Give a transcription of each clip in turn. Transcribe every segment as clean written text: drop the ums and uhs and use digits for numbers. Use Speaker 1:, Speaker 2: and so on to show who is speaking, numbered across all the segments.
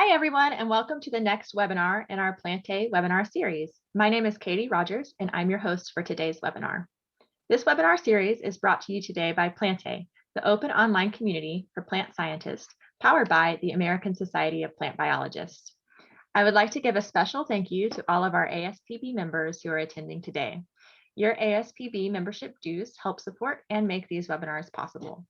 Speaker 1: Hi, everyone, and welcome to the next webinar in our Plantae Webinar series. My name is Katie Rogers, and I'm your host for today's webinar. This webinar series is brought to you today by Plantae, the open online community for plant scientists, powered by the American Society of Plant Biologists. I would like to give a special thank you to all of our ASPB members who are attending today. Your ASPB membership dues help support and make these webinars possible.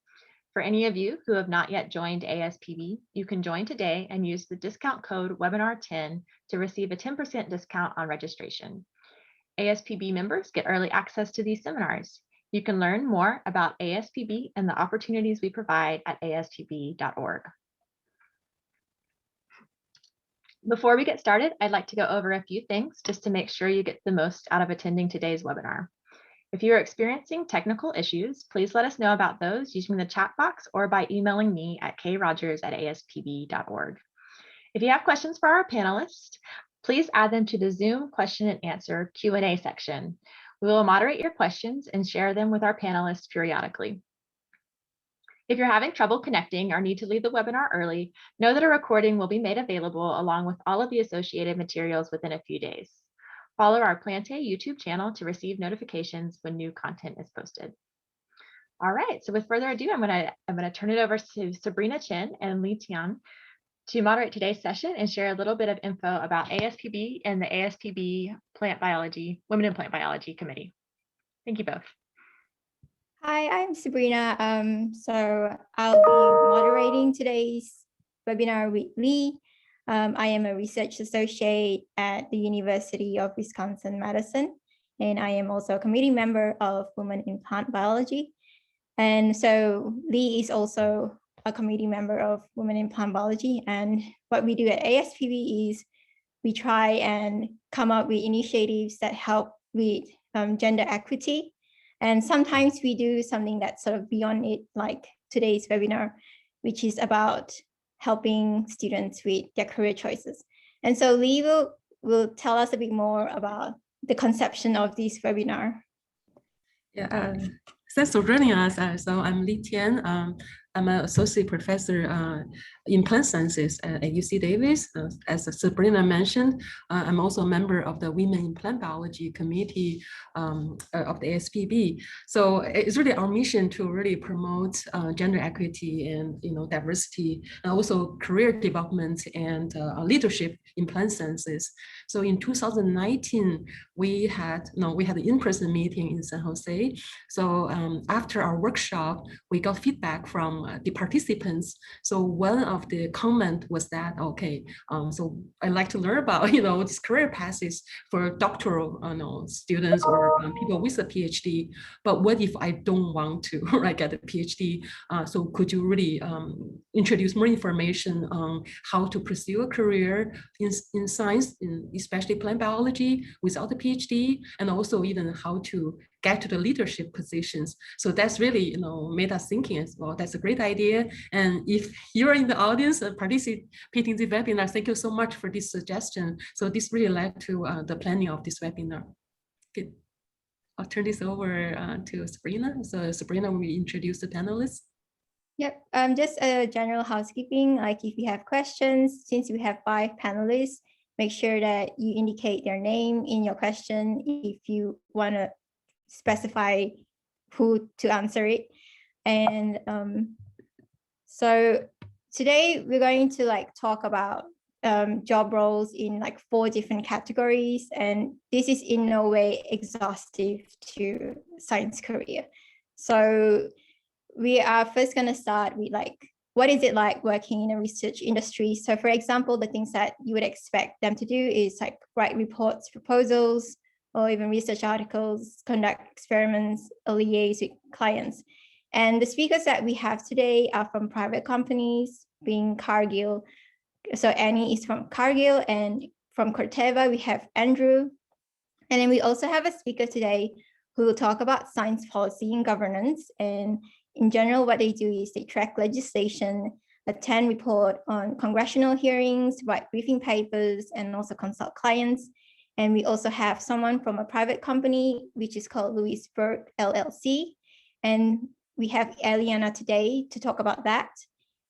Speaker 1: For any of you who have not yet joined ASPB, you can join today and use the discount code webinar10 to receive a 10% discount on registration. ASPB members get early access to these seminars. You can learn more about ASPB and the opportunities we provide at aspb.org. Before we get started, I'd like to go over a few things just to make sure you get the most out of attending today's webinar. If you are experiencing technical issues, please let us know about those using the chat box or by emailing me at krogers@aspb.org. If you have questions for our panelists, please add them to the Zoom question and answer Q&A section. We will moderate your questions and share them with our panelists periodically. If you're having trouble connecting or need to leave the webinar early, know that a recording will be made available along with all of the associated materials within a few days. Follow our Plantae YouTube channel to receive notifications when new content is posted. All right, so with further ado, I'm gonna turn it over to Sabrina Chen and Li Tian to moderate today's session and share a little bit of info about ASPB and the ASPB Women in Plant Biology Committee. Thank you both.
Speaker 2: Hi, I'm Sabrina. So I'll be moderating today's webinar with Li. I am a research associate at the University of Wisconsin-Madison, and I am also a committee member of Women in Plant Biology. And so Li is also a committee member of Women in Plant Biology. And what we do at ASPB is we try and come up with initiatives that help with gender equity. And sometimes we do something that's sort of beyond it, like today's webinar, which is about helping students with their career choices. And so Li will tell us a bit more about the conception of this webinar.
Speaker 3: Yeah, thanks for joining us. So I'm Li Tian. I'm an associate professor in plant sciences at UC Davis. As Sabrina mentioned, I'm also a member of the Women in Plant Biology Committee of the ASPB. So it's really our mission to really promote gender equity and diversity, and also career development and leadership in plant sciences. So in 2019, we had an in-person meeting in San Jose. So after our workshop, we got feedback from the participants. So one of the comment was that, okay, so I'd like to learn about, these career paths for doctoral students or people with a PhD, but what if I don't want to get a PhD? So could you really introduce more information on how to pursue a career in science, especially plant biology without a PhD, and also even how to get to the leadership positions. So that's really, made us thinking as well. That's a great idea. And if you're in the audience participating in the webinar, thank you so much for this suggestion. So this really led to the planning of this webinar. Good. I'll turn this over to Sabrina. So Sabrina will introduce the panelists.
Speaker 2: Yep, just a general housekeeping, like if you have questions, since we have 5 panelists, make sure that you indicate their name in your question if you want to specify who to answer it. And so today we're going to talk about job roles in 4 different categories, and this is in no way exhaustive to science career. So we are first going to start with what is it like working in a research industry? So for example, the things that you would expect them to do is write reports, proposals, or even research articles, conduct experiments, or liaise with clients. And the speakers that we have today are from private companies, being Cargill. So Annie is from Cargill, and from Corteva, we have Andrew. And then we also have a speaker today who will talk about science policy and governance. And in general, what they do is they track legislation, attend report on congressional hearings, write briefing papers, and also consult clients. And we also have someone from a private company, which is called Lewisburg LLC. And we have Eliana today to talk about that.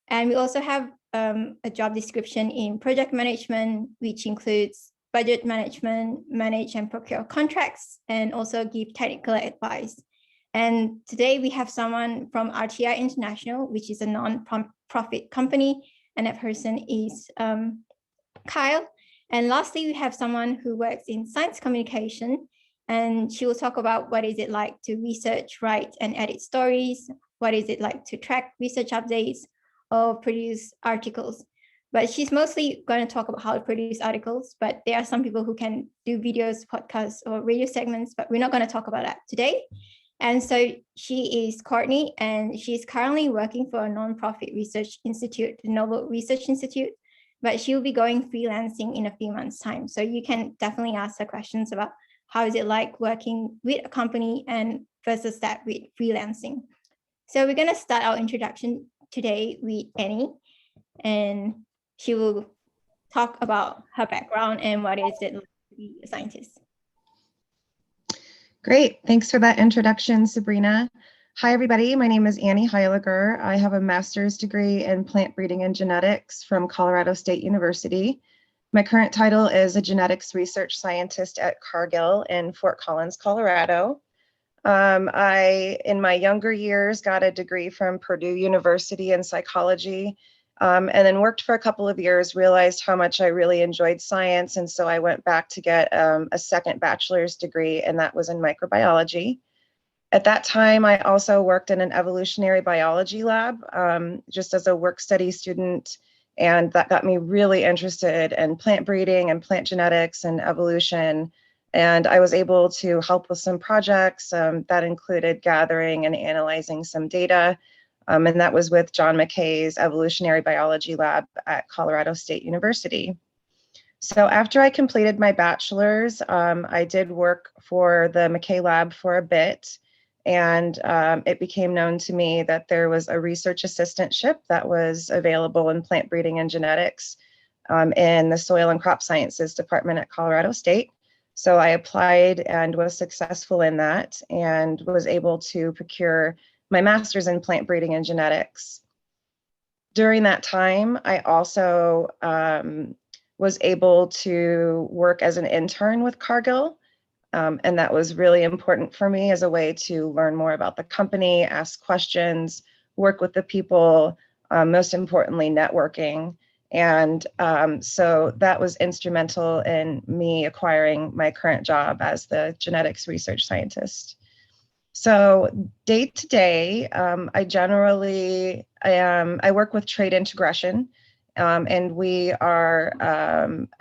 Speaker 2: And we also have a job description in project management, which includes budget management, manage and procure contracts, and also give technical advice. And today we have someone from RTI International, which is a non-profit company, and that person is Kyle. And lastly, we have someone who works in science communication, and she will talk about what is it like to research, write, and edit stories, what is it like to track research updates or produce articles. But she's mostly going to talk about how to produce articles, but there are some people who can do videos, podcasts, or radio segments, but we're not going to talk about that today. And so she is Courtney, and she's currently working for a nonprofit research institute, the Noble Research Institute, but she'll be going freelancing in a few months' time. So you can definitely ask her questions about how is it like working with a company and versus that with freelancing. So we're going to start our introduction today with Annie, and she will talk about her background and what is it like to be a scientist.
Speaker 4: Great, thanks for that introduction, Sabrina. Hi, everybody. My name is Annie Heiliger. I have a master's degree in plant breeding and genetics from Colorado State University. My current title is a genetics research scientist at Cargill in Fort Collins, Colorado. I, in my younger years, got a degree from Purdue University in psychology, and then worked for a couple of years, realized how much I really enjoyed science, and so I went back to get a second bachelor's degree, and that was in microbiology. At that time, I also worked in an evolutionary biology lab, just as a work study student, and that got me really interested in plant breeding and plant genetics and evolution. And I was able to help with some projects that included gathering and analyzing some data. And that was with John McKay's evolutionary biology lab at Colorado State University. So after I completed my bachelor's, I did work for the McKay lab for a bit. And it became known to me that there was a research assistantship that was available in plant breeding and genetics in the Soil and Crop Sciences department at Colorado State. So I applied and was successful in that and was able to procure my master's in plant breeding and genetics. During that time, I also was able to work as an intern with Cargill. And that was really important for me as a way to learn more about the company, ask questions, work with the people, most importantly, networking. And so that was instrumental in me acquiring my current job as the genetics research scientist. So day to day, I generally, I work with trade integration. And we are,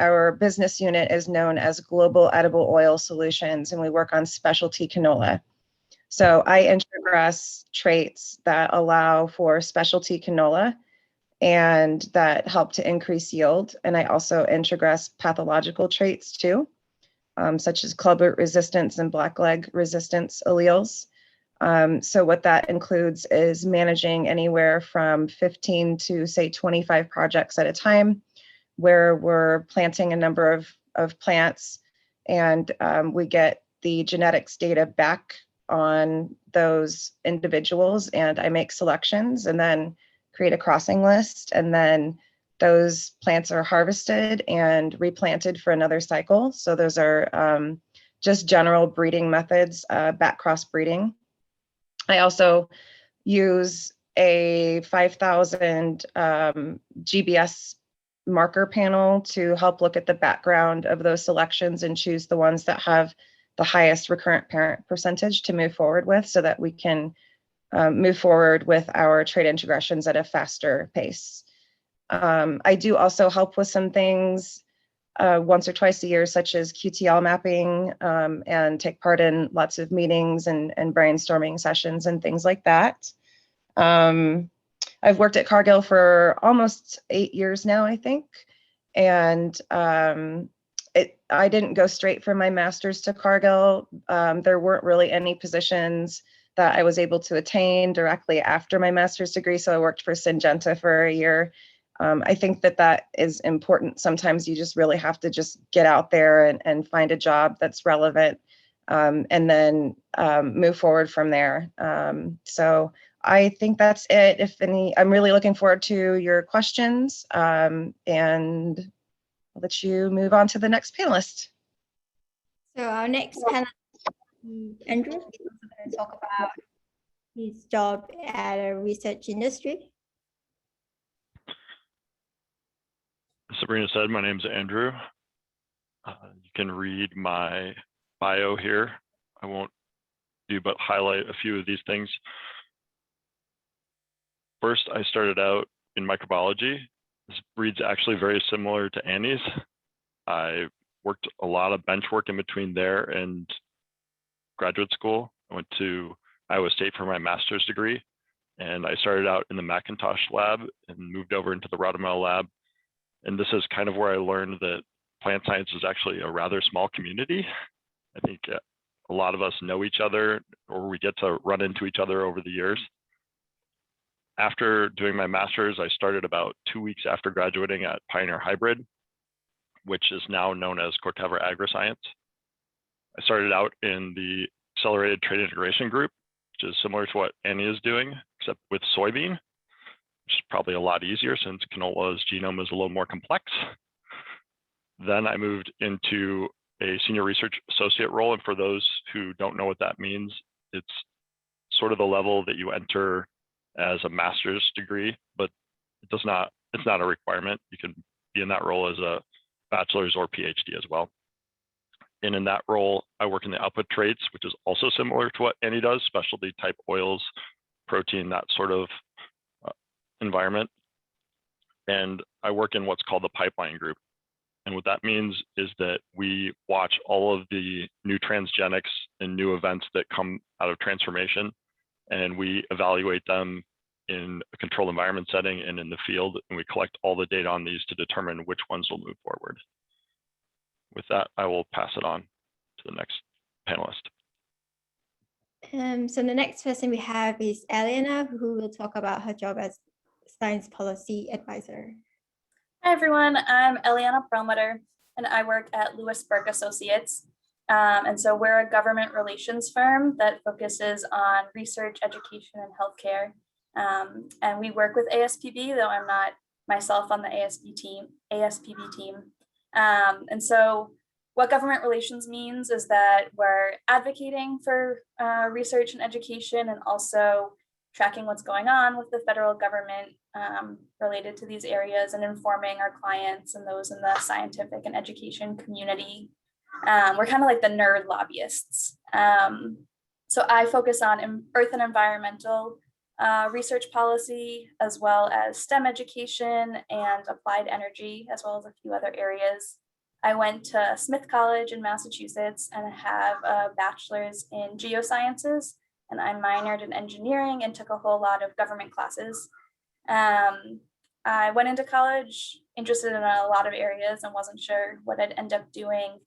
Speaker 4: our business unit is known as Global Edible Oil Solutions, and we work on specialty canola. So I introgress traits that allow for specialty canola and that help to increase yield. And I also introgress pathological traits too, such as clubroot resistance and blackleg resistance alleles. So what that includes is managing anywhere from 15 to say 25 projects at a time, where we're planting a number of plants, and we get the genetics data back on those individuals, and I make selections and then create a crossing list, and then those plants are harvested and replanted for another cycle. So those are just general breeding methods, back cross breeding. I also use a 5,000 GBS marker panel to help look at the background of those selections and choose the ones that have the highest recurrent parent percentage to move forward with, so that we can move forward with our trade integressions at a faster pace. I do also help with some things once or twice a year, such as QTL mapping, and take part in lots of meetings and brainstorming sessions and things like that. I've worked at Cargill for almost 8 years now, I think. And I didn't go straight from my master's to Cargill. There weren't really any positions that I was able to attain directly after my master's degree. So I worked for Syngenta for a year. I think that is important. Sometimes you just really have to just get out there and find a job that's relevant, and then move forward from there. So I think that's it. I'm really looking forward to your questions, and I'll let you move on to the next panelist.
Speaker 2: So our next panelist is Andrew. He's also going to talk about his job at a research industry.
Speaker 5: Sabrina said, my name is Andrew. You can read my bio here. I won't do but highlight a few of these things. First, I started out in microbiology. This reads actually very similar to Annie's. I worked a lot of bench work in between there and graduate school. I went to Iowa State for my master's degree, and I started out in the Macintosh lab and moved over into the Raudemehl lab. And this is kind of where I learned that plant science is actually a rather small community. I think a lot of us know each other, or we get to run into each other over the years. After doing my master's, I started about 2 weeks after graduating at Pioneer Hybrid, which is now known as Corteva Agriscience. I started out in the Accelerated Trade Integration Group, which is similar to what Annie is doing, except with soybean, which is probably a lot easier since canola's genome is a little more complex. Then I moved into a senior research associate role. And for those who don't know what that means, it's sort of the level that you enter as a master's degree, but it's not a requirement. You can be in that role as a bachelor's or PhD as well. And in that role, I work in the output traits, which is also similar to what Annie does, specialty type oils, protein, that sort of environment. And I work in what's called the pipeline group. And what that means is that we watch all of the new transgenics and new events that come out of transformation, and we evaluate them in a controlled environment setting and in the field, and we collect all the data on these to determine which ones will move forward. With that, I will pass it on to the next panelist.
Speaker 2: So the next person we have is Eliana, who will talk about her job as Science Policy Advisor.
Speaker 6: Hi, everyone. I'm Eliana Perlmutter, and I work at Lewis Burke Associates. And so we're a government relations firm that focuses on research, education, and healthcare. And we work with ASPB, though I'm not myself on the ASPB team. And so what government relations means is that we're advocating for research and education, and also tracking what's going on with the federal government related to these areas, and informing our clients and those in the scientific and education community. We're kind of like the nerd lobbyists. So I focus on earth and environmental research policy, as well as STEM education and applied energy, as well as a few other areas. I went to Smith College in Massachusetts and have a bachelor's in geosciences, and I minored in engineering and took a whole lot of government classes. I went into college interested in a lot of areas and wasn't sure what I'd end up doing,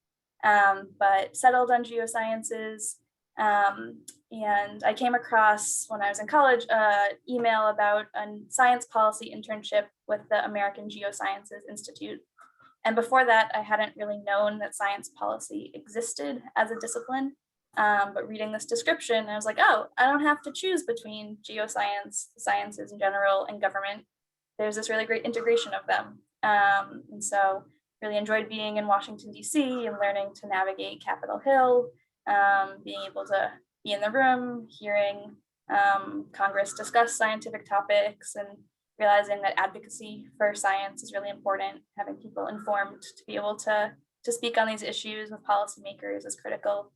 Speaker 6: but settled on geosciences. And I came across, when I was in college, an email about a science policy internship with the American Geosciences Institute. And before that, I hadn't really known that science policy existed as a discipline. But reading this description, I was like, oh, I don't have to choose between geoscience, sciences in general, and government. There's this really great integration of them. And so really enjoyed being in Washington, D.C. and learning to navigate Capitol Hill, being able to be in the room, hearing Congress discuss scientific topics, and realizing that advocacy for science is really important. Having people informed to be able to speak on these issues with policymakers is critical.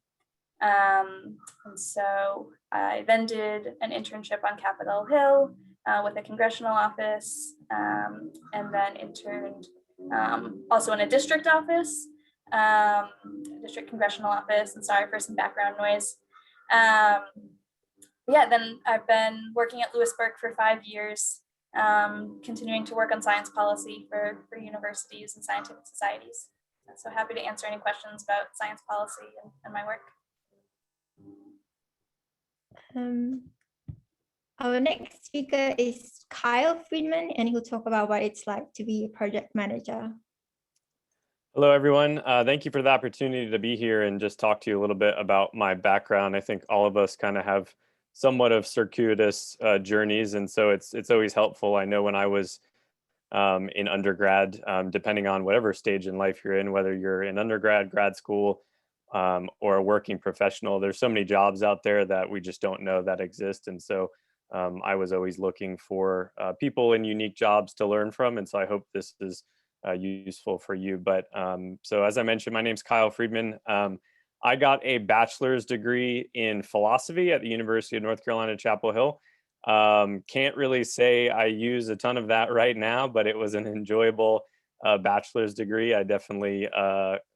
Speaker 6: And so I then did an internship on Capitol Hill with a congressional office, and then interned also in a district office, district congressional office, and sorry for some background noise. Yeah, then I've been working at Lewis Burke for 5 years, continuing to work on science policy for universities and scientific societies. So happy to answer any questions about science policy and my work.
Speaker 2: Our next speaker is Kyle Friedman, and he'll talk about what it's like to be a project manager.
Speaker 7: Hello, everyone. Thank you for the opportunity to be here and just talk to you a little bit about my background. I think all of us kind of have somewhat of circuitous journeys, and so it's always helpful. I know when I was in undergrad, depending on whatever stage in life you're in, whether you're in undergrad, grad school, or a working professional, there's so many jobs out there that we just don't know that exist. And so I was always looking for people in unique jobs to learn from. And so I hope this is useful for you. But so as I mentioned, my name's Kyle Friedman. I got a bachelor's degree in philosophy at the University of North Carolina, Chapel Hill. Can't really say I use a ton of that right now, but it was an enjoyable bachelor's degree. I definitely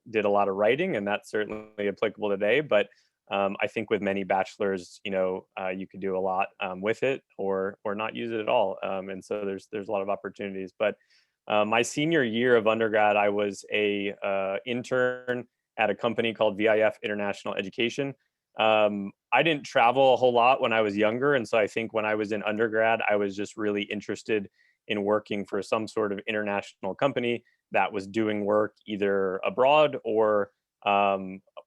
Speaker 7: did a lot of writing, and that's certainly applicable today. But I think with many bachelors, you could do a lot with it, or not use it at all. And so there's a lot of opportunities. But my senior year of undergrad, I was a intern at a company called VIF International Education. I didn't travel a whole lot when I was younger. And so I think when I was in undergrad, I was just really interested in working for some sort of international company that was doing work either abroad or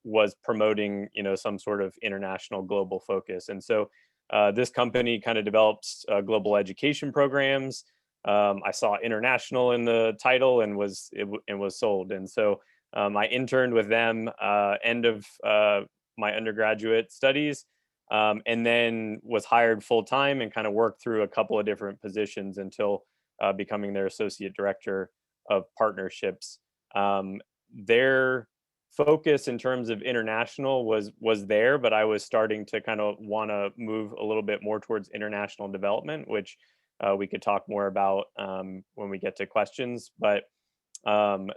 Speaker 7: was promoting, some sort of international global focus. And so this company kind of develops global education programs. I saw international in the title and was sold. And so I interned with them end of my undergraduate studies, and then was hired full time and kind of worked through a couple of different positions until becoming their associate director of partnerships. Their focus in terms of international was there, but I was starting to kind of want to move a little bit more towards international development, which we could talk more about when we get to questions. But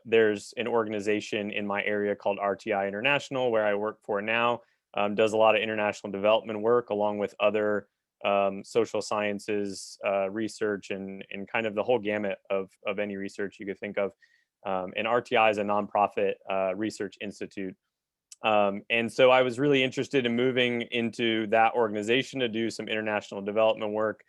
Speaker 7: there's an organization in my area called RTI International, where I work for now, does a lot of international development work along with other social sciences research and kind of the whole gamut of any research you could think of. And RTI is a nonprofit research institute. And so I was really interested in moving into that organization to do some international development work.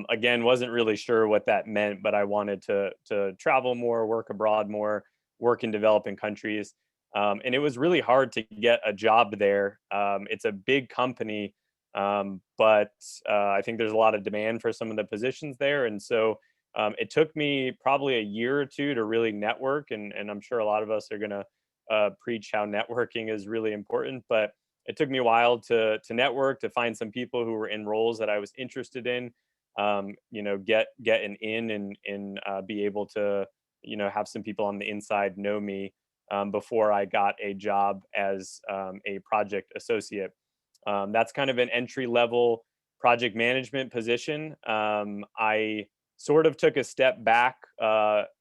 Speaker 7: Again, wasn't really sure what that meant, but I wanted to travel more, work abroad more, work in developing countries. And it was really hard to get a job there. It's a big company, but I think there's a lot of demand for some of the positions there. And so it took me probably a year or two to really network. And I'm sure a lot of us are going to preach how networking is really important. But it took me a while to network, to find some people who were in roles that I was interested in. Get an in and be able to, have some people on the inside know me before I got a job as a project associate. That's kind of an entry level project management position. I sort of took a step back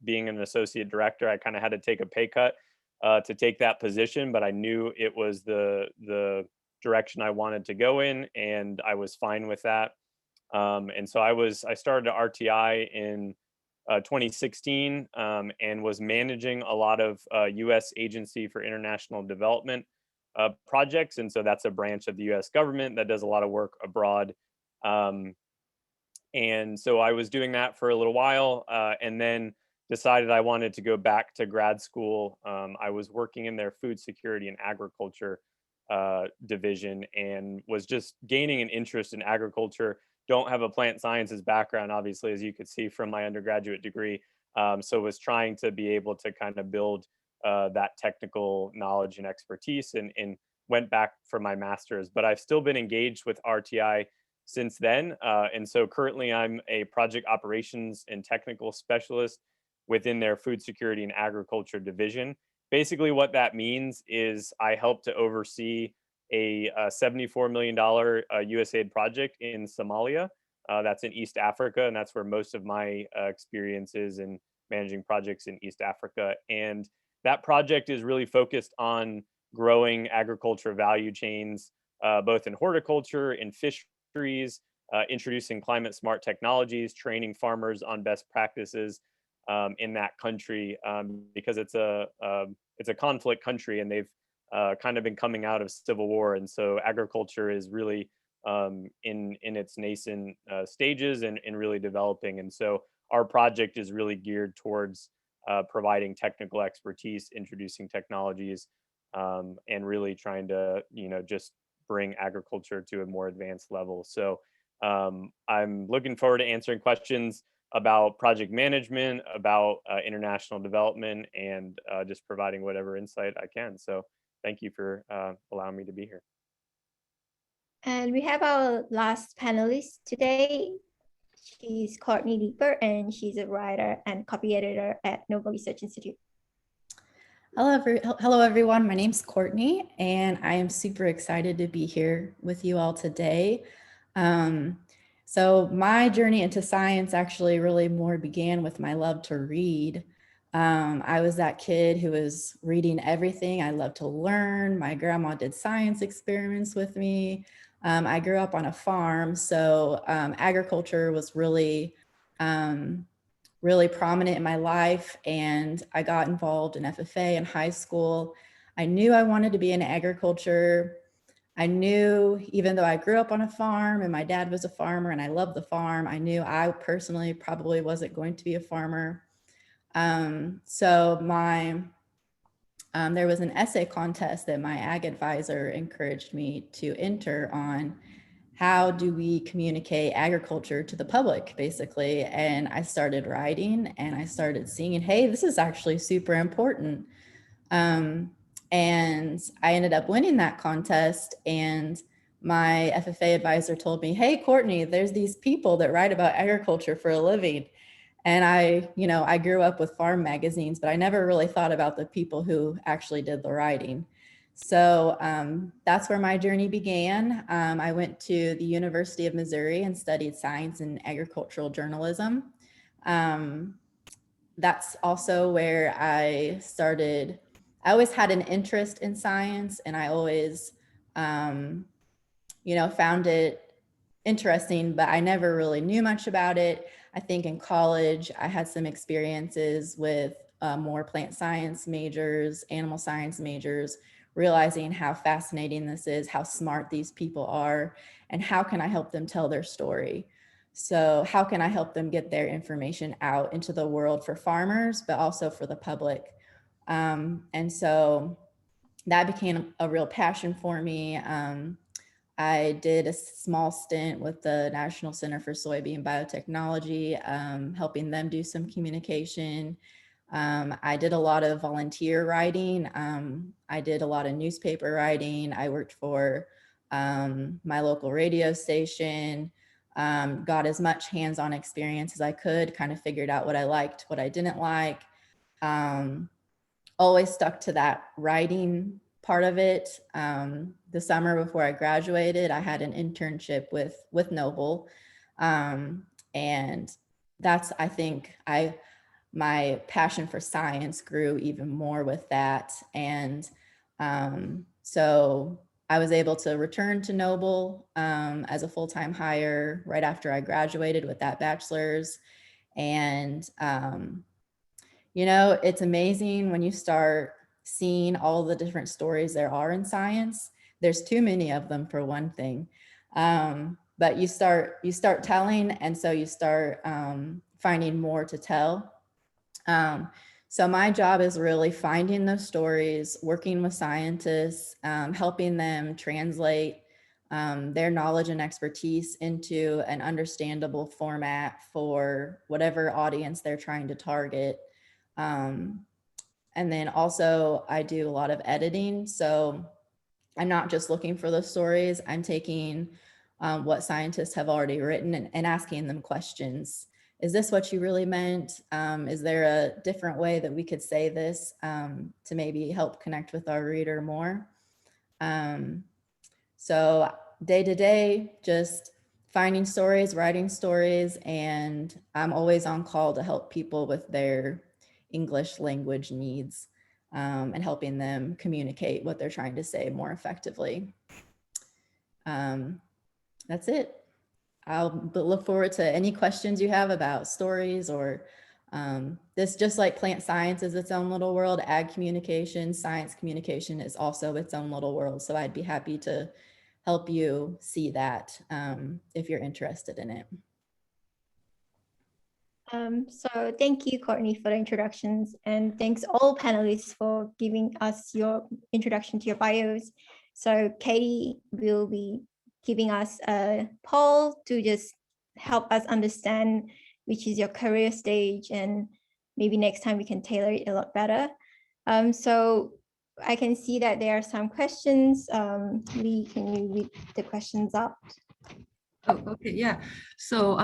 Speaker 7: being an associate director. I kind of had to take a pay cut to take that position, but I knew it was the direction I wanted to go in, and I was fine with that. And so I started at RTI in 2016 and was managing a lot of U.S. Agency for International Development projects. And so that's a branch of the U.S. government that does a lot of work abroad. And so I was doing that for a little while and then decided I wanted to go back to grad school. I was working in their food security and agriculture division and was just gaining an interest in agriculture. Don't have a plant sciences background, obviously, as you could see from my undergraduate degree. So was trying to be able to kind of build that technical knowledge and expertise and went back for my master's. But I've still been engaged with RTI since then. And so currently I'm a project operations and technical specialist within their food security and agriculture division. Basically what that means is I help to oversee a $74 million USAID project in Somalia. That's in East Africa, and that's where most of my experience is in managing projects in East Africa. And that project is really focused on growing agriculture value chains, both in horticulture, in fisheries, introducing climate smart technologies, training farmers on best practices in that country, because it's a conflict country, and they've kind of been coming out of civil war. And so agriculture is really in its nascent stages and really developing. And so our project is really geared towards providing technical expertise, introducing technologies, and really trying to, just bring agriculture to a more advanced level. So I'm looking forward to answering questions about project management, about international development, and just providing whatever insight I can. So thank you for allowing me to be here.
Speaker 2: And we have our last panelist today. She's Courtney Leeper, and she's a writer and copy editor at Noble Research Institute.
Speaker 8: Hello, everyone. My name's Courtney, and I am super excited to be here with you all today. So my journey into science actually really more began with my love to read. I was that kid who was reading everything. I loved to learn. My grandma did science experiments with me. I grew up on a farm, so agriculture was really prominent in my life, and I got involved in FFA in high school. I knew I wanted to be in agriculture. I knew, even though I grew up on a farm and my dad was a farmer and I loved the farm, I knew I personally probably wasn't going to be a farmer. So there was an essay contest that my ag advisor encouraged me to enter on. How do we communicate agriculture to the public, basically? And I started writing and I started seeing, hey, this is actually super important. And I ended up winning that contest, and my FFA advisor told me, hey, Courtney, there's these people that write about agriculture for a living. And I grew up with farm magazines, but I never really thought about the people who actually did the writing. So that's where my journey began. I went to the University of Missouri and studied science and agricultural journalism. That's also where I started. I always had an interest in science, and I always, found it interesting, but I never really knew much about it. I think in college, I had some experiences with more plant science majors, animal science majors, realizing how fascinating this is, how smart these people are, and how can I help them tell their story? So how can I help them get their information out into the world for farmers, but also for the public? And so that became a real passion for me. I did a small stint with the National Center for Soybean Biotechnology, helping them do some communication. I did a lot of volunteer writing. I did a lot of newspaper writing. I worked for my local radio station, got as much hands-on experience as I could, kind of figured out what I liked, what I didn't like. Always stuck to that writing part of it. The summer before I graduated, I had an internship with Noble. And that's, I think, my passion for science grew even more with that. And so I was able to return to Noble as a full-time hire right after I graduated with that bachelor's. And, it's amazing when you start seeing all the different stories there are in science. There's too many of them, for one thing. But you start telling, and so you start finding more to tell. So my job is really finding those stories, working with scientists, helping them translate their knowledge and expertise into an understandable format for whatever audience they're trying to target. And then also I do a lot of editing. So I'm not just looking for those stories, I'm taking what scientists have already written and asking them questions. Is this what you really meant? Is there a different way that we could say this to maybe help connect with our reader more? So day to day, just finding stories, writing stories, and I'm always on call to help people with their English language needs and helping them communicate what they're trying to say more effectively. That's it. I'll look forward to any questions you have about stories or this, just like plant science is its own little world, ag communication, science communication is also its own little world. So I'd be happy to help you see that if you're interested in it.
Speaker 2: So thank you, Courtney, for the introductions, and thanks all panelists for giving us your introduction to your bios. So Katie will be giving us a poll to just help us understand which is your career stage, and maybe next time we can tailor it a lot better. So I can see that there are some questions. Lee, can you read the questions up?
Speaker 3: Oh, okay, yeah. So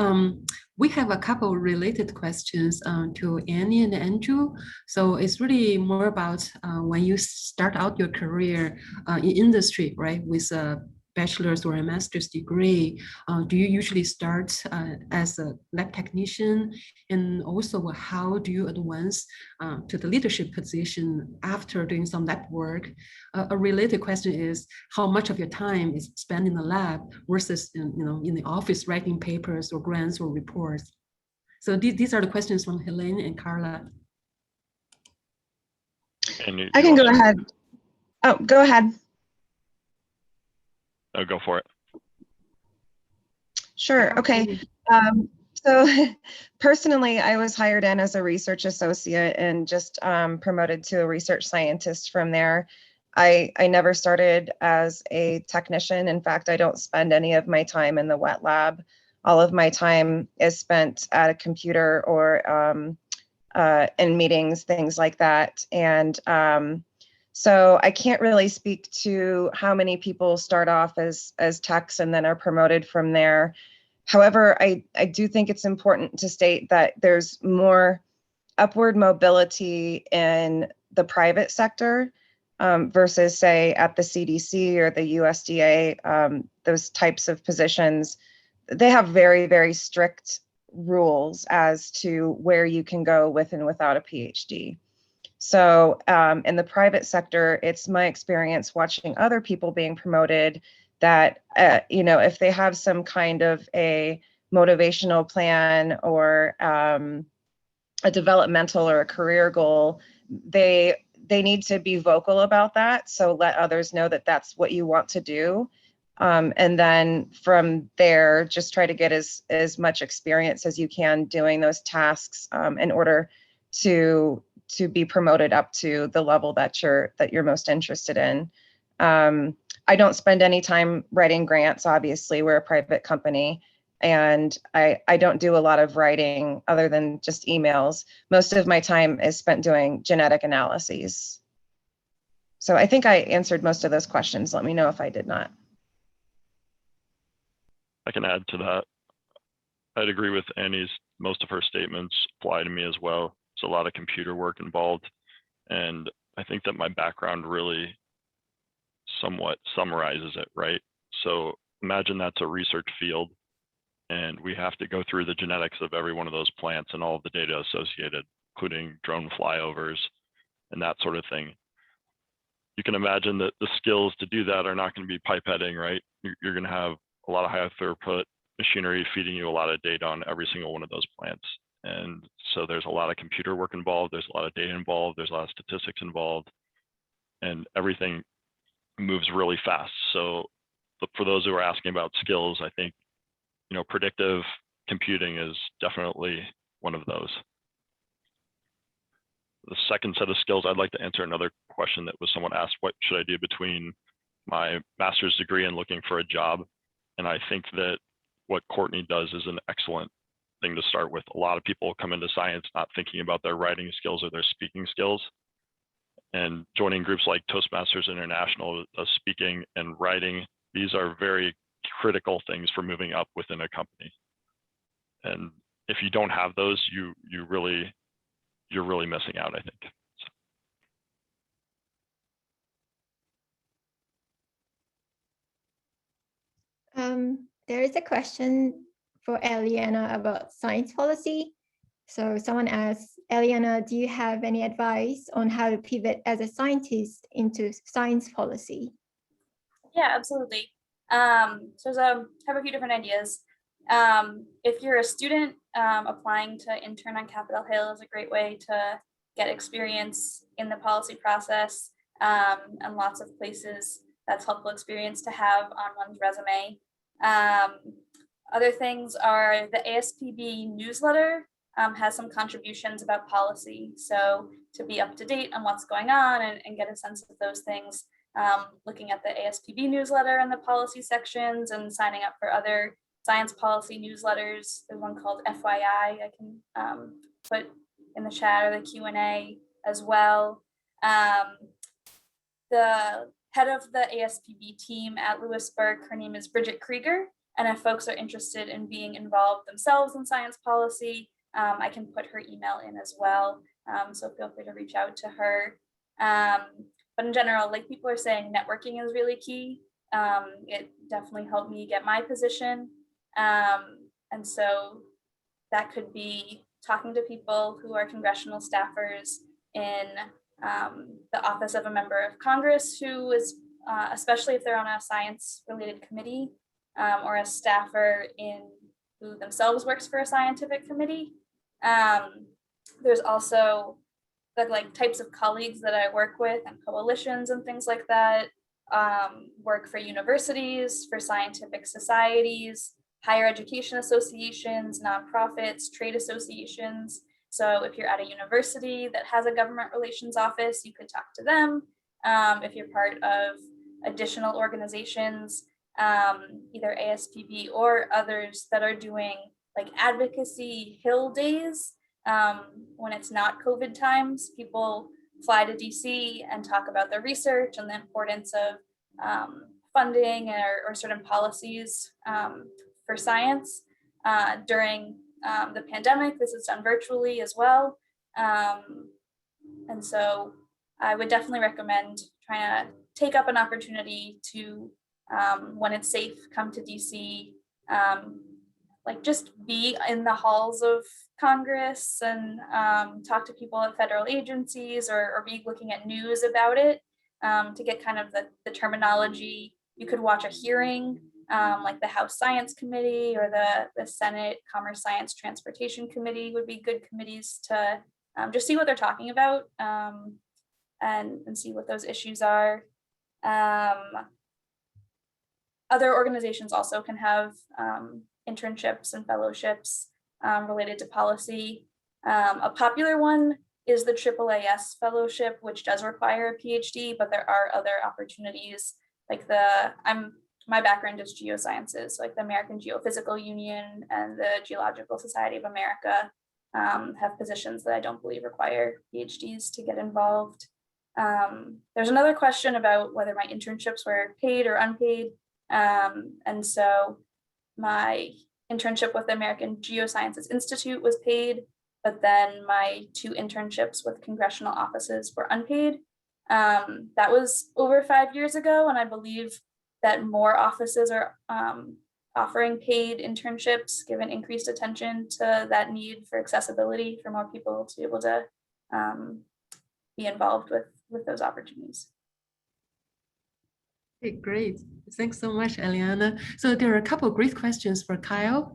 Speaker 3: we have a couple related questions to Annie and Andrew. So it's really more about when you start out your career in industry, right, with a bachelor's or a master's degree, do you usually start as a lab technician? And also, how do you advance to the leadership position after doing some lab work? A related question is, how much of your time is spent in the lab versus in the office writing papers or grants or reports? So these are the questions from Helene and Carla.
Speaker 4: I can go ahead. Oh, go ahead.
Speaker 5: Oh, go for it.
Speaker 4: Sure. Okay. So personally, I was hired in as a research associate and just promoted to a research scientist from there. I never started as a technician. In fact, I don't spend any of my time in the wet lab. All of my time is spent at a computer or in meetings, things like that. And so I can't really speak to how many people start off as techs and then are promoted from there. However, I do think it's important to state that there's more upward mobility in the private sector versus, say, at the CDC or the USDA, those types of positions. They have very, very strict rules as to where you can go with and without a PhD. So in the private sector, it's my experience watching other people being promoted that, if they have some kind of a motivational plan or a developmental or a career goal, they need to be vocal about that. So let others know that that's what you want to do. And then from there, just try to get as much experience as you can doing those tasks in order to be promoted up to the level that you're most interested in. I don't spend any time writing grants. Obviously, we're a private company, and I don't do a lot of writing other than just emails. Most of my time is spent doing genetic analyses. So I think I answered most of those questions. Let me know if I did not.
Speaker 5: I can add to that. I'd agree with Annie's, most of her statements apply to me as well. There's a lot of computer work involved. And I think that my background really somewhat summarizes it, right? So imagine that's a research field, and we have to go through the genetics of every one of those plants and all of the data associated, including drone flyovers and that sort of thing. You can imagine that the skills to do that are not going to be pipetting, right? You're going to have a lot of high throughput machinery feeding you a lot of data on every single one of those plants. And so there's a lot of computer work involved, there's a lot of data involved, there's a lot of statistics involved, and everything moves really fast. So for those who are asking about skills, I think, predictive computing is definitely one of those. The second set of skills, I'd like to answer another question that was someone asked, what should I do between my master's degree and looking for a job? And I think that what Courtney does is an excellent thing to start with. A lot of people come into science not thinking about their writing skills or their speaking skills. And joining groups like Toastmasters International, speaking and writing, these are very critical things for moving up within a company. And if you don't have those, you're really missing out, I think.
Speaker 2: There is a question for Eliana about science policy. So someone asks, Eliana, do you have any advice on how to pivot as a scientist into science policy?
Speaker 6: Yeah, absolutely. So I have a few different ideas. If you're a student, applying to intern on Capitol Hill is a great way to get experience in the policy process, and lots of places that's helpful experience to have on one's resume. Other things are the ASPB newsletter has some contributions about policy. So to be up to date on what's going on and get a sense of those things, looking at the ASPB newsletter and the policy sections and signing up for other science policy newsletters. There's one called FYI I can put in the chat, or the Q&A as well. The head of the ASPB team at Lewisburg, her name is Bridget Krieger. And if folks are interested in being involved themselves in science policy, I can put her email in as well. So feel free to reach out to her. But in general, like people are saying, networking is really key. It definitely helped me get my position. And so that could be talking to people who are congressional staffers in the office of a member of Congress who is, especially if they're on a science related committee, or a staffer in who themselves works for a scientific committee. There's also the types of colleagues that I work with and coalitions and things like that. Work for universities, for scientific societies, higher education associations, nonprofits, trade associations. So if you're at a university that has a government relations office, you could talk to them. If you're part of additional organizations, either ASPB or others that are doing advocacy Hill days, when it's not COVID times, people fly to DC and talk about their research and the importance of funding or certain policies for science. During the pandemic, this is done virtually as well. And so I would definitely recommend trying to take up an opportunity to, when it's safe, come to DC, just be in the halls of Congress and talk to people at federal agencies, or be looking at news about it to get kind of the terminology. You could watch a hearing like the House Science Committee or the Senate Commerce, Science, Transportation Committee would be good committees to just see what they're talking about and see what those issues are. Other organizations also can have internships and fellowships related to policy. A popular one is the AAAS fellowship, which does require a PhD, but there are other opportunities like my background is geosciences, like the American Geophysical Union and the Geological Society of America have positions that I don't believe require PhDs to get involved. There's another question about whether my internships were paid or unpaid. And so my internship with the American Geosciences Institute was paid, but then my 2 internships with congressional offices were unpaid. That was over 5 years ago, and I believe that more offices are offering paid internships, given increased attention to that need for accessibility for more people to be able to be involved with those opportunities.
Speaker 3: Okay, great. Thanks so much, Eliana. So there are a couple of great questions for Kyle.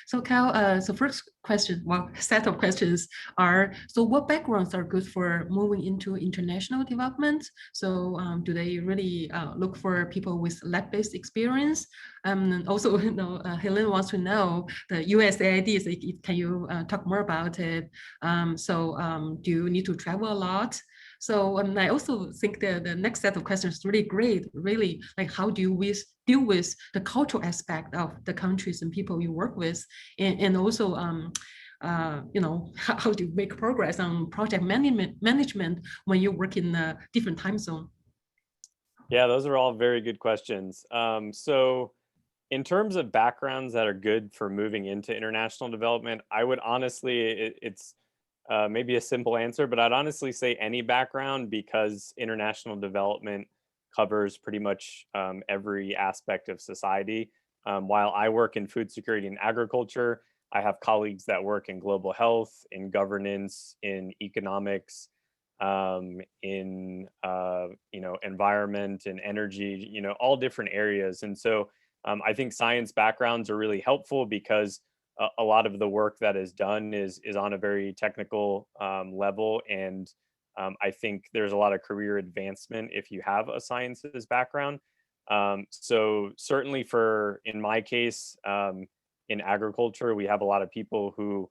Speaker 3: So Kyle, so first question, set of questions are, so what backgrounds are good for moving into international development? So do they really look for people with lab-based experience? And also, Helen wants to know the USAID, can you talk more about it? Do you need to travel a lot? So I also think that the next set of questions is really great, really, like how do you deal with the cultural aspect of the countries and people you work with, and also, how do you make progress on project management when you work in a different time zone?
Speaker 7: Yeah, those are all very good questions. So in terms of backgrounds that are good for moving into international development, I would honestly, it's maybe a simple answer, but I'd honestly say any background, because international development covers pretty much every aspect of society. While I work in food security and agriculture, I have colleagues that work in global health, in governance, in economics, in environment and energy, all different areas. And so I think science backgrounds are really helpful because a lot of the work that is done is on a very technical level, and I think there's a lot of career advancement if you have a sciences background. So certainly in my case, in agriculture, we have a lot of people who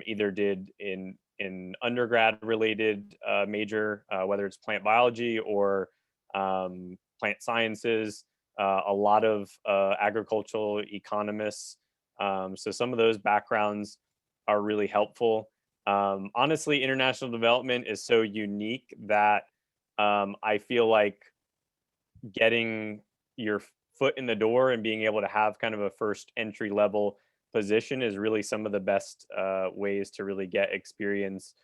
Speaker 7: either did in undergrad related major, whether it's plant biology or plant sciences, a lot of agricultural economists. So some of those backgrounds are really helpful. Honestly, international development is so unique that I feel like getting your foot in the door and being able to have kind of a first entry level position is really some of the best ways to really get experience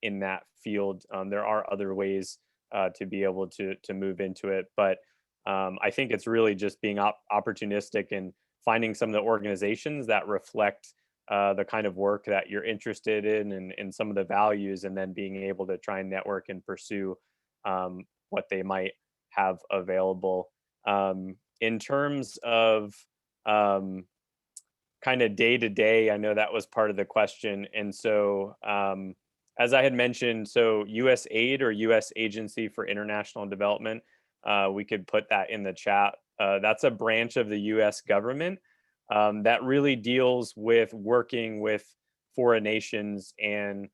Speaker 7: in that field. There are other ways to be able to move into it, but I think it's really just being opportunistic and finding some of the organizations that reflect the kind of work that you're interested in and some of the values, and then being able to try and network and pursue what they might have available. In terms of kind of day to day, I know that was part of the question. And so, as I had mentioned, so USAID, or U.S. Agency for International Development, we could put that in the chat. That's a branch of the U.S. government that really deals with working with foreign nations and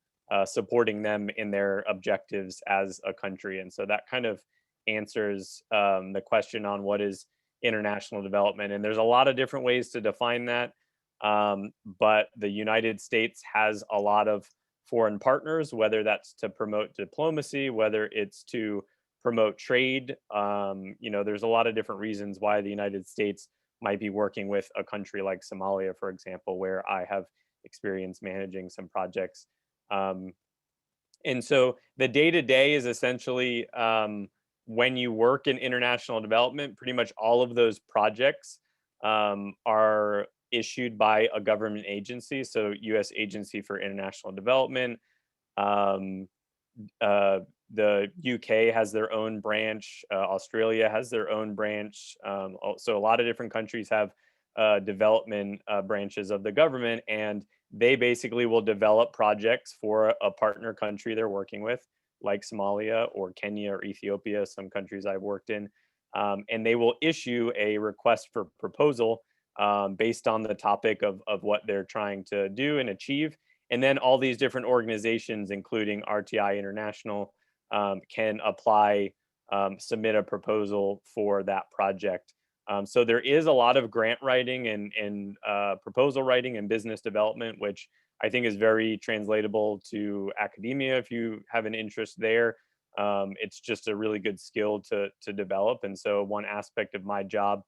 Speaker 7: supporting them in their objectives as a country. And so that kind of answers the question on what is international development. And there's a lot of different ways to define that. But the United States has a lot of foreign partners, whether that's to promote diplomacy, whether it's to promote trade. There's a lot of different reasons why the United States might be working with a country like Somalia, for example, where I have experience managing some projects. And so the day-to-day is essentially when you work in international development, pretty much all of those projects are issued by a government agency. So U.S. Agency for International Development. The UK has their own branch. Australia has their own branch. So a lot of different countries have development branches of the government, and they basically will develop projects for a partner country they're working with, like Somalia or Kenya or Ethiopia, some countries I've worked in. And they will issue a request for proposal based on the topic of what they're trying to do and achieve. And then all these different organizations, including RTI International, can apply, submit a proposal for that project. So there is a lot of grant writing and proposal writing and business development, which I think is very translatable to academia if you have an interest there. It's just a really good skill to develop. And so one aspect of my job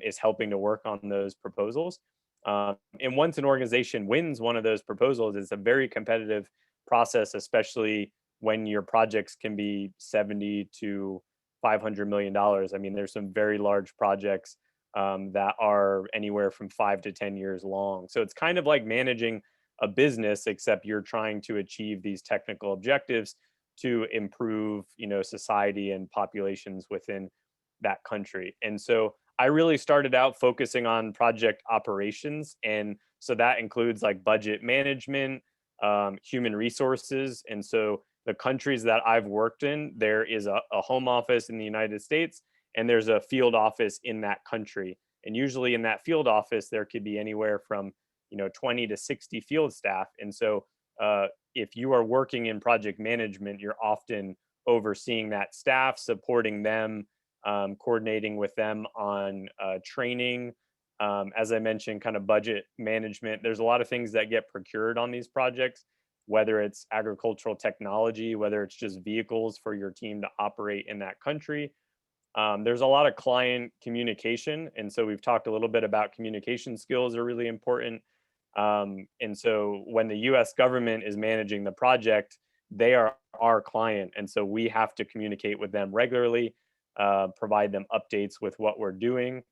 Speaker 7: is helping to work on those proposals. And once an organization wins one of those proposals, it's a very competitive process, especially when your projects can be $70 to $500 million. I mean, there's some very large projects that are anywhere from 5 to 10 years long. So it's kind of like managing a business, except you're trying to achieve these technical objectives to improve, society and populations within that country. And so I really started out focusing on project operations. And so that includes like budget management, human resources. And so the countries that I've worked in, there is a home office in the United States, and there's a field office in that country. And usually in that field office, there could be anywhere from 20 to 60 field staff. And so if you are working in project management, you're often overseeing that staff, supporting them, coordinating with them on training. As I mentioned, kind of budget management. There's a lot of things that get procured on these projects, whether it's agricultural technology, whether it's just vehicles for your team to operate in that country. There's a lot of client communication. And so we've talked a little bit about communication skills are really important. And so when the US government is managing the project, they are our client. And so we have to communicate with them regularly, provide them updates with what we're doing.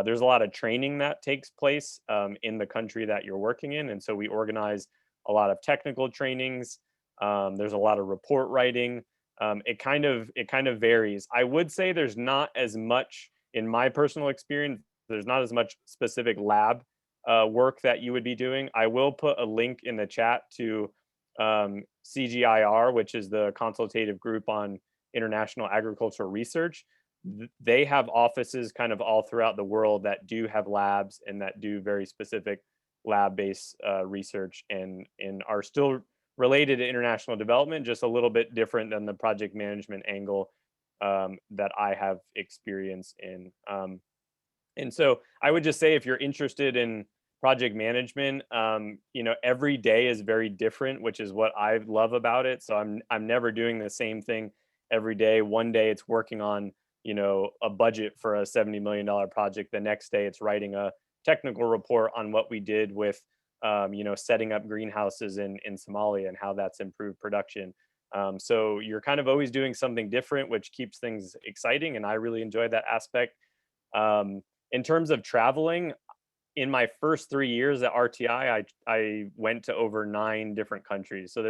Speaker 7: There's a lot of training that takes place in the country that you're working in. And so we organize a lot of technical trainings. There's a lot of report writing. It kind of varies. I would say there's not as much, in my personal experience, there's not as much specific lab work that you would be doing. I will put a link in the chat to CGIR, which is the consultative group on international agricultural research. They have offices kind of all throughout the world that do have labs and that do very specific lab-based research and are still related to international development, just a little bit different than the project management angle that I have experience in. And so I would just say, if you're interested in project management, every day is very different, which is what I love about it. So I'm never doing the same thing every day. One day it's working on, a budget for a $70 million project. The next day it's writing a technical report on what we did with, setting up greenhouses in Somalia and how that's improved production. So you're kind of always doing something different, which keeps things exciting. And I really enjoy that aspect. In terms of traveling, in my first 3 years at RTI, I went to over 9 different countries. So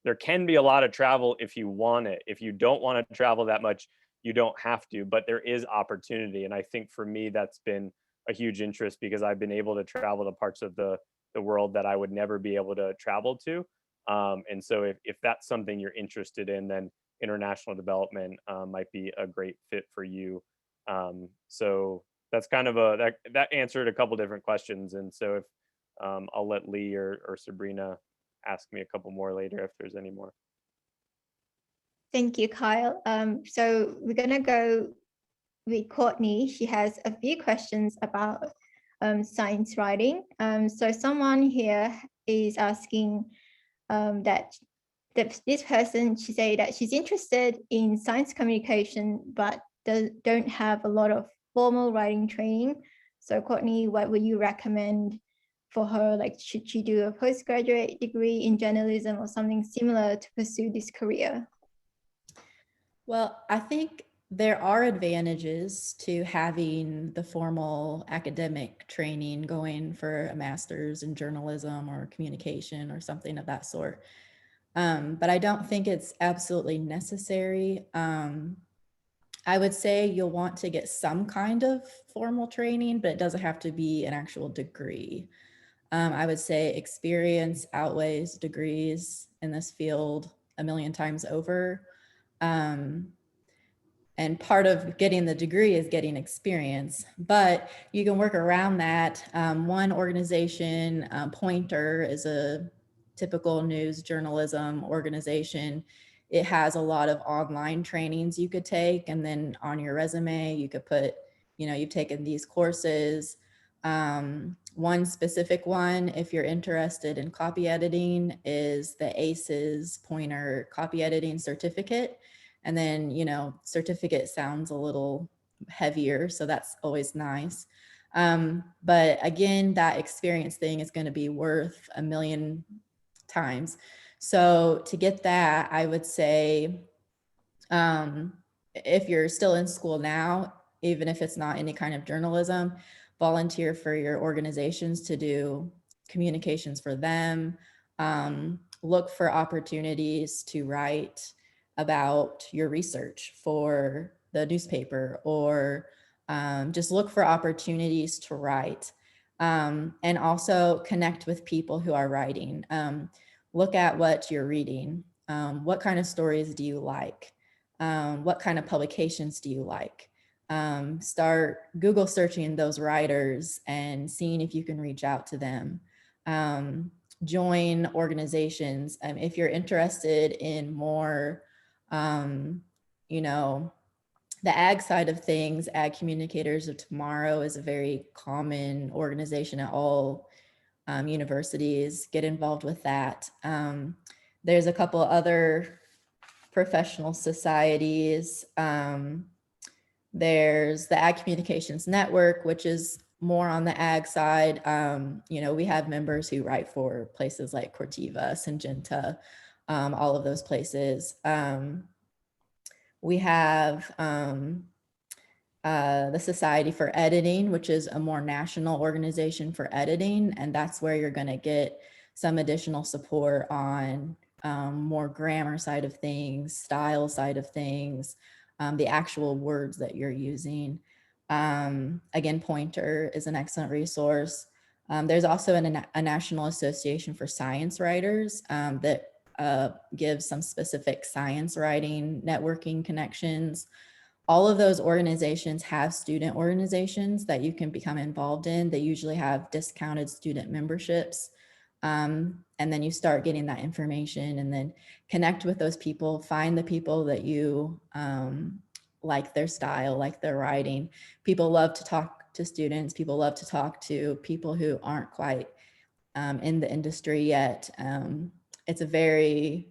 Speaker 7: there can be a lot of travel if you want it. If you don't want to travel that much, you don't have to, but there is opportunity. And I think for me, that's been a huge interest, because I've been able to travel to parts of the world that I would never be able to travel to. And so if that's something you're interested in, then international development might be a great fit for you. So that's kind of that answered a couple different questions. And so if I'll let Lee or Sabrina ask me a couple more later if there's any more.
Speaker 2: Thank you, Kyle. So we're going to go with Courtney. She has a few questions about science writing. So someone here is asking that this person, she say that she's interested in science communication, but don't have a lot of formal writing training. So Courtney, what would you recommend for her? Like, should she do a postgraduate degree in journalism or something similar to pursue this career?
Speaker 8: Well, I think there are advantages to having the formal academic training, going for a master's in journalism or communication or something of that sort. But I don't think it's absolutely necessary. I would say you'll want to get some kind of formal training, but it doesn't have to be an actual degree. I would say experience outweighs degrees in this field a million times over. And part of getting the degree is getting experience, but you can work around that. One organization, Pointer, is a typical news journalism organization. It has a lot of online trainings you could take, and then on your resume, you could put, you've taken these courses. One specific one, if you're interested in copy editing, is the ACES Pointer copy editing certificate. And then, certificate sounds a little heavier, so that's always nice. But again, that experience thing is going to be worth a million times. So to get that, I would say, if you're still in school now, even if it's not any kind of journalism, volunteer for your organizations to do communications for them. Look for opportunities to write about your research for the newspaper, or just look for opportunities to write, and also connect with people who are writing. Look at what you're reading. What kind of stories do you like? What kind of publications do you like? Start Google searching those writers and seeing if you can reach out to them. Join organizations. If you're interested in more, the ag side of things, Ag Communicators of Tomorrow is a very common organization at all universities. Get involved with that. There's a couple other professional societies. There's the Ag Communications Network, which is more on the ag side. We have members who write for places like Corteva, Syngenta, all of those places. We have the Society for Editing, which is a more national organization for editing. And that's where you're going to get some additional support on more grammar side of things, style side of things, the actual words that you're using. Again, Pointer is an excellent resource. There's also a National Association for Science Writers that gives some specific science writing networking connections. All of those organizations have student organizations that you can become involved in. They usually have discounted student memberships. And then you start getting that information and then connect with those people, find the people that you like their style, like their writing. People love to talk to students. People love to talk to people who aren't quite in the industry yet. It's a very,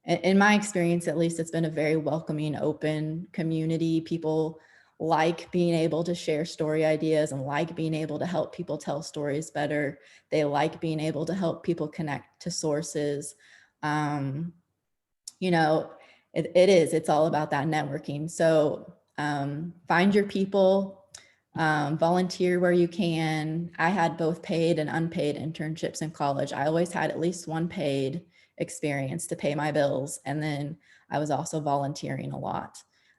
Speaker 8: in my experience, at least, it's been a very welcoming, open community. People like being able to share story ideas and like being able to help people tell stories better. They like being able to help people connect to sources. You know, it's all about that networking. So find your people, volunteer where you can. I had both paid and unpaid internships in college. I always had at least one paid experience to pay my bills. And then I was also volunteering a lot.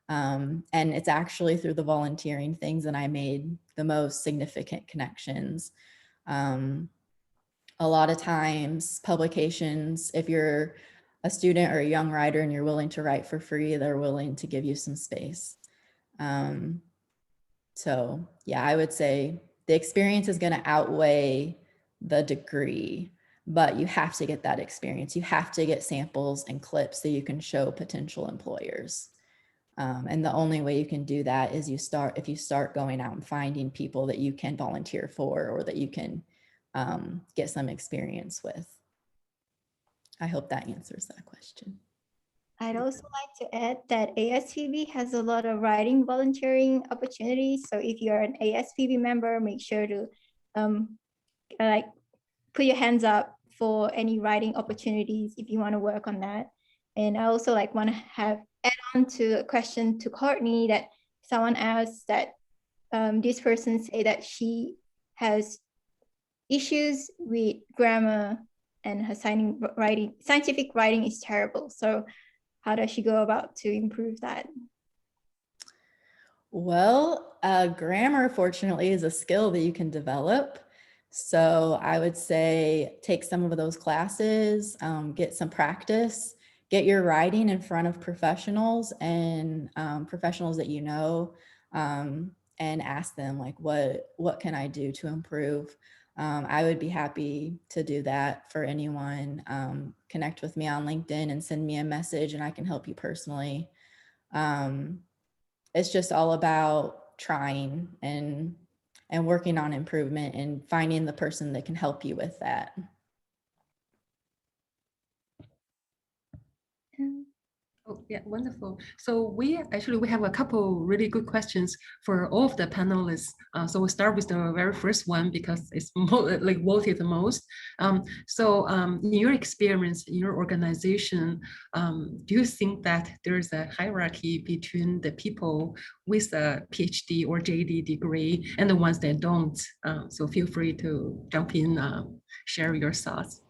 Speaker 8: And it's actually through the volunteering things that I made the most significant connections. A lot of times publications, if you're a student or a young writer and you're willing to write for free, they're willing to give you some space. So yeah, I would say the experience is going to outweigh the degree, but you have to get that experience. You have to get samples and clips so you can show potential employers. And the only way you can do that is if you start going out and finding people that you can volunteer for or that you can get some experience with. I hope that answers that question.
Speaker 2: I'd also like to add that ASVB has a lot of writing volunteering opportunities. So if you're an ASVB member, make sure to like put your hands up for any writing opportunities if you want to work on that. And I also like want to add on to a question to Courtney that someone asked that this person say that she has issues with grammar and her scientific writing is terrible. So how does she go about to improve that?
Speaker 8: Well, grammar, fortunately, is a skill that you can develop. So I would say take some of those classes, get some practice, get your writing in front of professionals and professionals that you know, and ask them like, what can I do to improve? I would be happy to do that for anyone. Connect with me on LinkedIn and send me a message and I can help you personally. It's just all about trying and working on improvement and finding the person that can help you with that.
Speaker 3: Oh, yeah, wonderful. So we have a couple really good questions for all of the panelists. So we'll start with the very first one because it's voted the most. In your experience, in your organization, do you think that there's a hierarchy between the people with a PhD or JD degree and the ones that don't? So feel free to jump in, share your thoughts.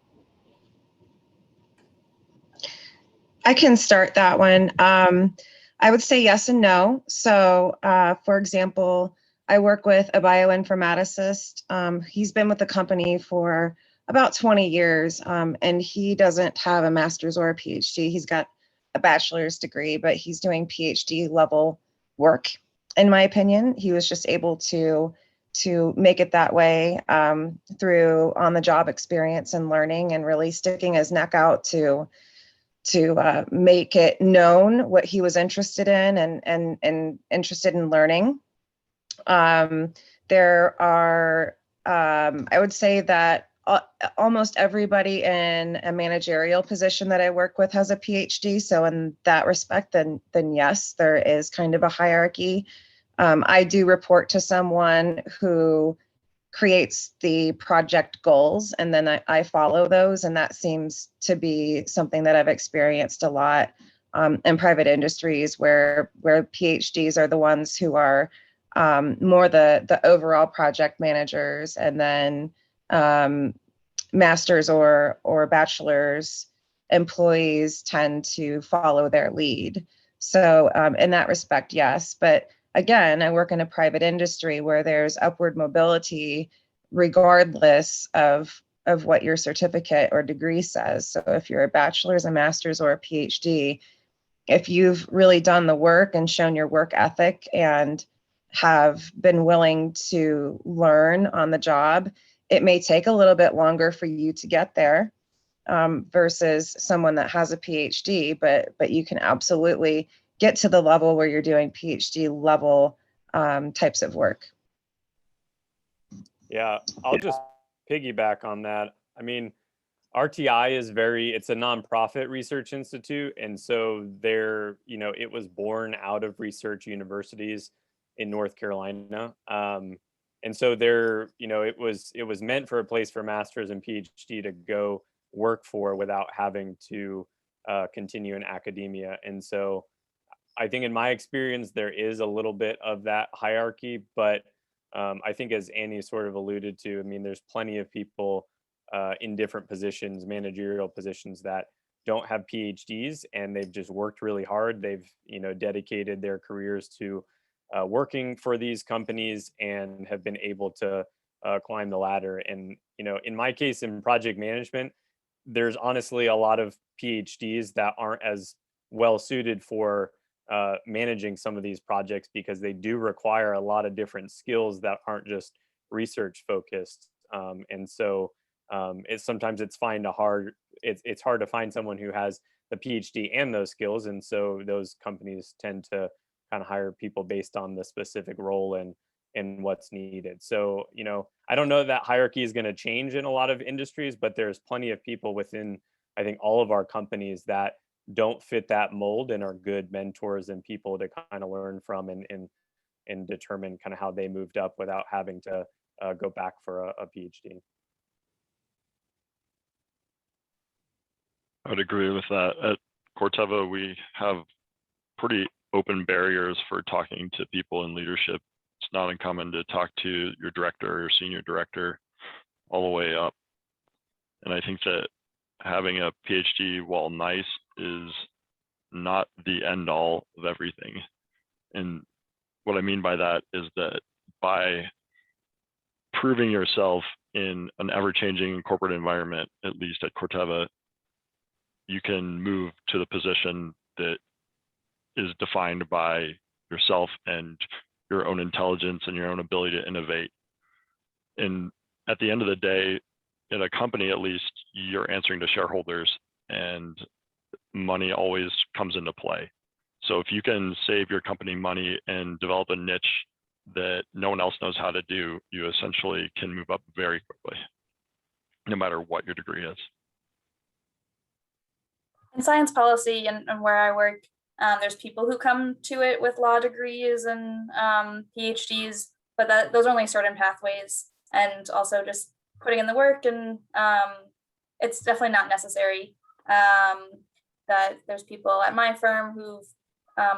Speaker 4: I can start that one. I would say yes and no. So, for example, I work with a bioinformaticist. He's been with the company for about 20 years, and he doesn't have a master's or a PhD. He's got a bachelor's degree, but he's doing PhD level work. In my opinion, he was just able to make it that way through on-the-job experience and learning and really sticking his neck out to make it known what he was interested in and interested in learning. There are, I would say that almost everybody in a managerial position that I work with has a PhD. So in that respect, then yes, there is kind of a hierarchy. I do report to someone who creates the project goals, and then I follow those, and that seems to be something that I've experienced a lot in private industries where PhDs are the ones who are more the overall project managers, and then master's or bachelor's employees tend to follow their lead. So in that respect, yes, but again, I work in a private industry where there's upward mobility regardless of what your certificate or degree says. So if you're a bachelor's, a master's, or a PhD, if you've really done the work and shown your work ethic and have been willing to learn on the job, it may take a little bit longer for you to get there versus someone that has a PhD, but you can absolutely get to the level where you're doing PhD level types of work.
Speaker 7: Yeah, I'll just piggyback on that. I mean, RTI is it's a nonprofit research institute. And so it was born out of research universities in North Carolina. And so it was meant for a place for master's and PhD to go work for without having to continue in academia. And so I think in my experience, there is a little bit of that hierarchy, but I think as Annie sort of alluded to, I mean, there's plenty of people in different positions, managerial positions, that don't have PhDs, and they've just worked really hard. They've dedicated their careers to working for these companies and have been able to climb the ladder. And in my case, in project management, there's honestly a lot of PhDs that aren't as well suited for managing some of these projects, because they do require a lot of different skills that aren't just research focused. And so sometimes it's hard to find someone who has the PhD and those skills. And so those companies tend to kind of hire people based on the specific role and what's needed. So, I don't know that hierarchy is going to change in a lot of industries, but there's plenty of people within, I think, all of our companies that don't fit that mold and are good mentors and people to kind of learn from and determine kind of how they moved up without having to go back for a PhD.
Speaker 5: I would agree with that. At Corteva, we have pretty open barriers for talking to people in leadership. It's not uncommon to talk to your director or senior director all the way up. And I think that having a PhD, while nice, is not the end all of everything. And what I mean by that is that by proving yourself in an ever-changing corporate environment, at least at Corteva, you can move to the position that is defined by yourself and your own intelligence and your own ability to innovate. And at the end of the day, in a company, at least, you're answering to shareholders, and money always comes into play. So if you can save your company money and develop a niche that no one else knows how to do, you essentially can move up very quickly, no matter what your degree is.
Speaker 6: In science policy and where I work, there's people who come to it with law degrees and PhDs, but those are only certain pathways, and also just putting in the work, and it's definitely not necessary. That there's people at my firm who've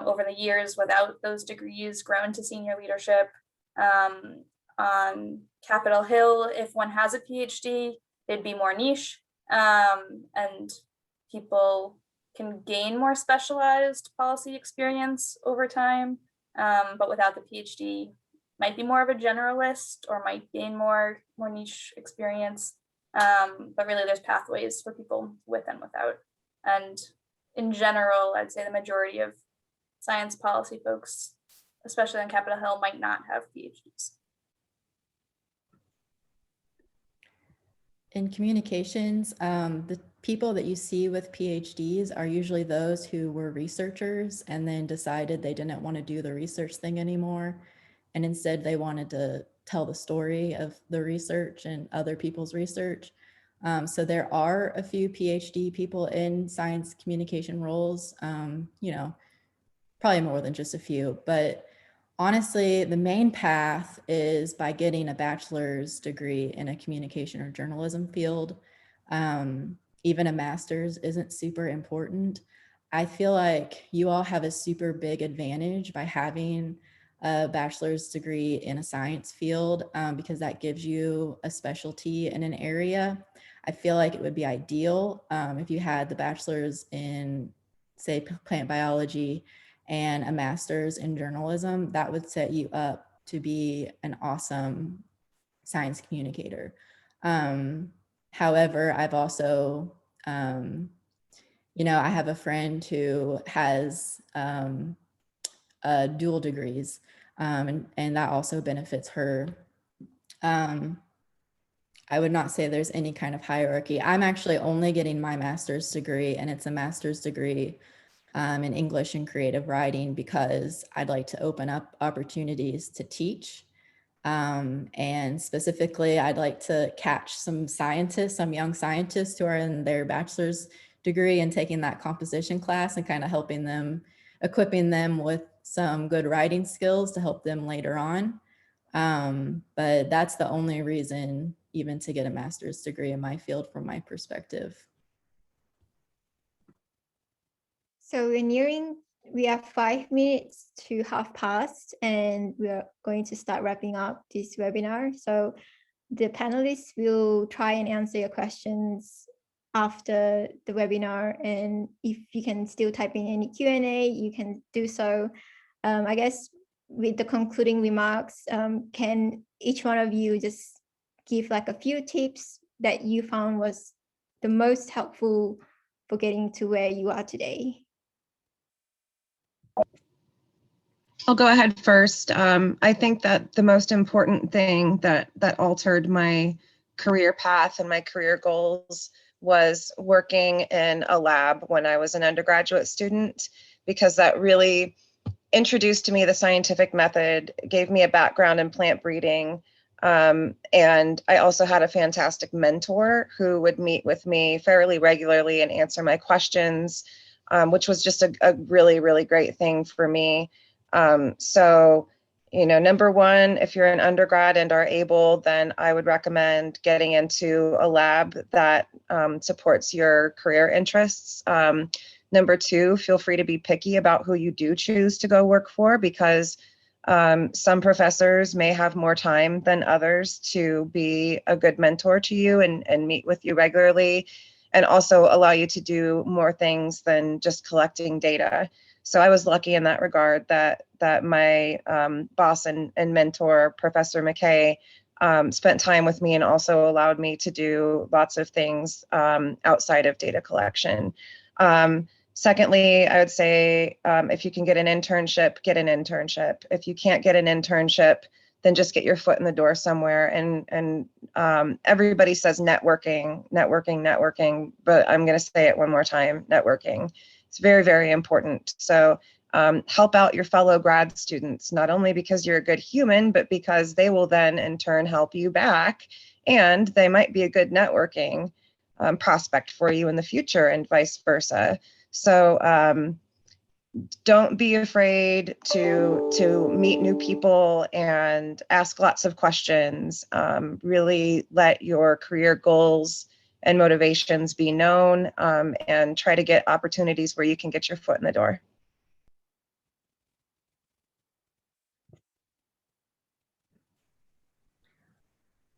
Speaker 6: over the years, without those degrees, grown to senior leadership. On Capitol Hill, if one has a PhD, they'd be more niche, and people can gain more specialized policy experience over time, but without the PhD, might be more of a generalist or might gain more niche experience. But really, there's pathways for people with and without. And in general, I'd say the majority of science policy folks, especially on Capitol Hill, might not have PhDs.
Speaker 8: In communications, the people that you see with PhDs are usually those who were researchers and then decided they didn't want to do the research thing anymore. And instead they wanted to tell the story of the research and other people's research. So there are a few PhD people in science communication roles, probably more than just a few, but honestly, the main path is by getting a bachelor's degree in a communication or journalism field. Even a master's isn't super important. I feel like you all have a super big advantage by having a bachelor's degree in a science field, because that gives you a specialty in an area. I feel like it would be ideal if you had the bachelor's in, say, plant biology and a master's in journalism. That would set you up to be an awesome science communicator. However, I've also, I have a friend who has dual degrees, and that also benefits her. I would not say there's any kind of hierarchy. I'm actually only getting my master's degree, and it's a master's degree in English and creative writing, because I'd like to open up opportunities to teach. And specifically, I'd like to catch some scientists, some young scientists who are in their bachelor's degree and taking that composition class and kind of helping them, equipping them with some good writing skills to help them later on. But that's the only reason even to get a master's degree in my field from my perspective.
Speaker 2: So we have 5 minutes to 1:30, and we are going to start wrapping up this webinar. So the panelists will try and answer your questions after the webinar. And if you can still type in any Q&A, you can do so. I guess with the concluding remarks, can each one of you just give like a few tips that you found was the most helpful for getting to where you are today?
Speaker 4: I'll go ahead first. I think that the most important thing that altered my career path and my career goals was working in a lab when I was an undergraduate student, because that really introduced to me the scientific method, gave me a background in plant breeding, and I also had a fantastic mentor who would meet with me fairly regularly and answer my questions, which was just a really, really great thing for me. So, you know, number one, if you're an undergrad and are able, then I would recommend getting into a lab that supports your career interests. Number two, feel free to be picky about who you do choose to go work for, because some professors may have more time than others to be a good mentor to you and meet with you regularly, and also allow you to do more things than just collecting data. So I was lucky in that regard that my boss and mentor, Professor McKay, spent time with me and also allowed me to do lots of things outside of data collection. Secondly, I would say if you can get an internship, get an internship. If you can't get an internship, then just get your foot in the door somewhere. And everybody says networking, but I'm going to say it one more time, networking. It's very, very important. So help out your fellow grad students, not only because you're a good human, but because they will then in turn help you back, and they might be a good networking prospect for you in the future, and vice versa. So don't be afraid to meet new people and ask lots of questions. Really let your career goals and motivations be known, and try to get opportunities where you can get your foot in the door.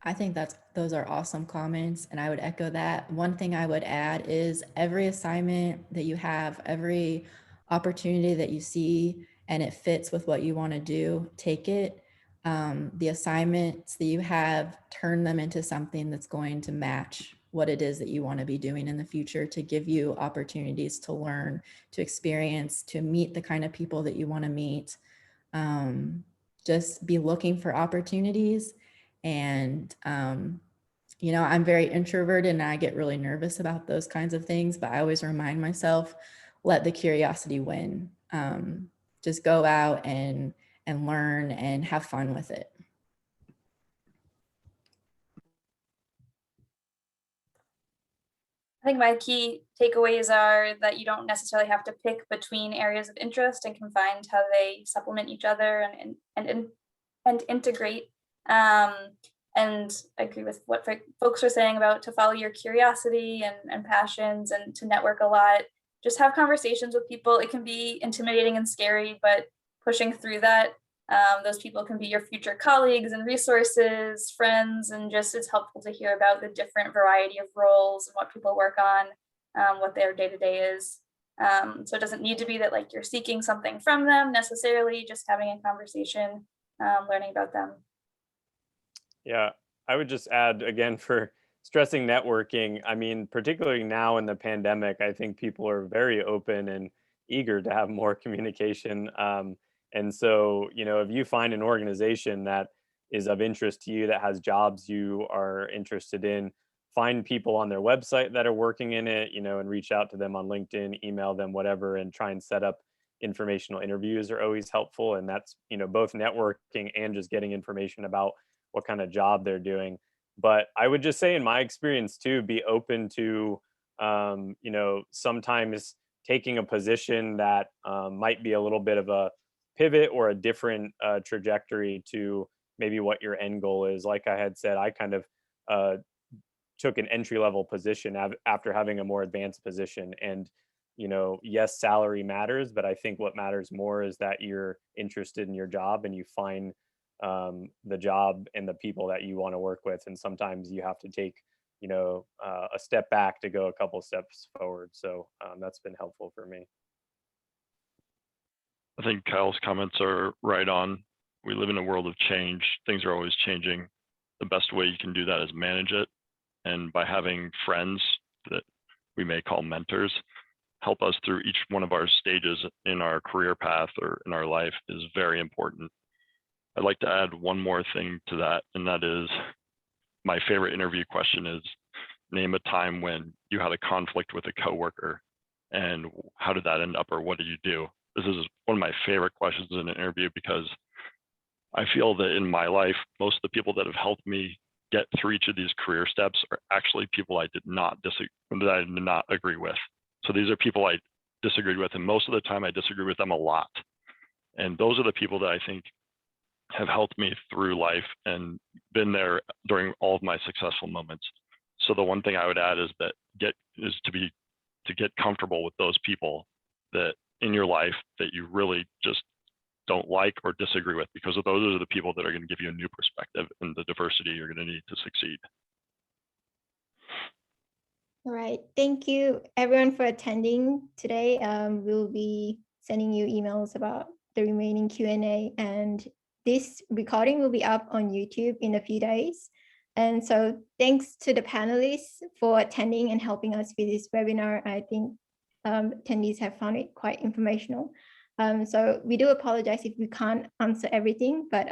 Speaker 8: I think those are awesome comments, and I would echo that. One thing I would add is every assignment that you have, every opportunity that you see and it fits with what you want to do, take it. The assignments that you have, turn them into something that's going to match what it is that you want to be doing in the future, to give you opportunities to learn, to experience, to meet the kind of people that you want to meet. Just be looking for opportunities. And, you know, I'm very introverted and I get really nervous about those kinds of things, but I always remind myself, let the curiosity win. Just go out and learn and have fun with it.
Speaker 6: I think my key takeaways are that you don't necessarily have to pick between areas of interest, and can find how they supplement each other and integrate. And I agree with what folks are saying about to follow your curiosity and passions, and to network a lot. Just have conversations with people. It can be intimidating and scary, but pushing through that, those people can be your future colleagues and resources, friends, and just it's helpful to hear about the different variety of roles and what people work on, what their day-to-day is. So it doesn't need to be that like you're seeking something from them necessarily, just having a conversation, learning about them.
Speaker 7: Yeah, I would just add again, for stressing networking, I mean, particularly now in the pandemic, I think people are very open and eager to have more communication. And so, you know, if you find an organization that is of interest to you, that has jobs you are interested in, find people on their website that are working in it, you know, and reach out to them on LinkedIn, email them, whatever, and try and set up informational interviews are always helpful. And that's, you know, both networking and just getting information about what kind of job they're doing. But I would just say in my experience too, be open to, you know, sometimes taking a position that might be a little bit of a pivot or a different trajectory to maybe what your end goal is. Like I had said, I kind of took an entry level position after having a more advanced position. And, you know, yes, salary matters, but I think what matters more is that you're interested in your job and you find the job and the people that you want to work with. And sometimes you have to take, you know, a step back to go a couple steps forward. So that's been helpful for me.
Speaker 5: I think Kyle's comments are right on. We live in a world of change. Things are always changing. The best way you can do that is manage it. And by having friends that we may call mentors help us through each one of our stages in our career path or in our life is very important. I'd like to add one more thing to that, and that is my favorite interview question is, name a time when you had a conflict with a coworker and how did that end up, or what did you do? This is one of my favorite questions in an interview because I feel that in my life, most of the people that have helped me get through each of these career steps are actually people I did not agree with. So these are people I disagreed with, and most of the time I disagree with them a lot. And those are the people that I think have helped me through life and been there during all of my successful moments. So the one thing I would add is that to get comfortable with those people that in your life that you really just don't like or disagree with, because those are the people that are going to give you a new perspective and the diversity you're going to need to succeed.
Speaker 2: All right. Thank you everyone for attending today. We'll be sending you emails about the remaining Q&A, and this recording will be up on YouTube in a few days. And so thanks to the panelists for attending and helping us with this webinar. I think attendees have found it quite informational. So we do apologize if we can't answer everything, but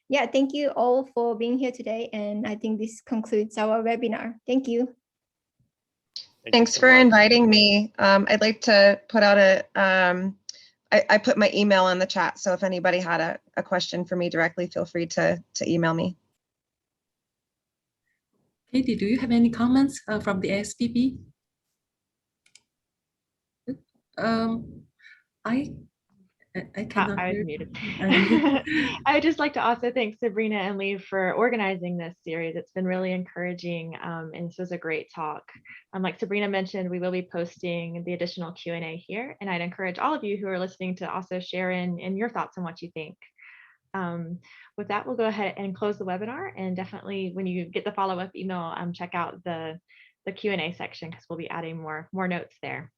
Speaker 2: yeah, thank you all for being here today. And I think this concludes our webinar. Thank you.
Speaker 4: Thanks for inviting me. I'd like to put out I put my email in the chat, so if anybody had a question for me directly, feel free to email me.
Speaker 3: Katie, do you have any comments from the ASPB? I cannot
Speaker 1: I was
Speaker 3: hear.
Speaker 1: muted. I would just like to also thank Sabrina and Lee for organizing this series. It's been really encouraging, and this was a great talk. Like Sabrina mentioned, we will be posting the additional Q&A here, and I'd encourage all of you who are listening to also share in your thoughts on what you think. With that, we'll go ahead and close the webinar, and definitely when you get the follow-up email, check out the Q&A section because we'll be adding more notes there.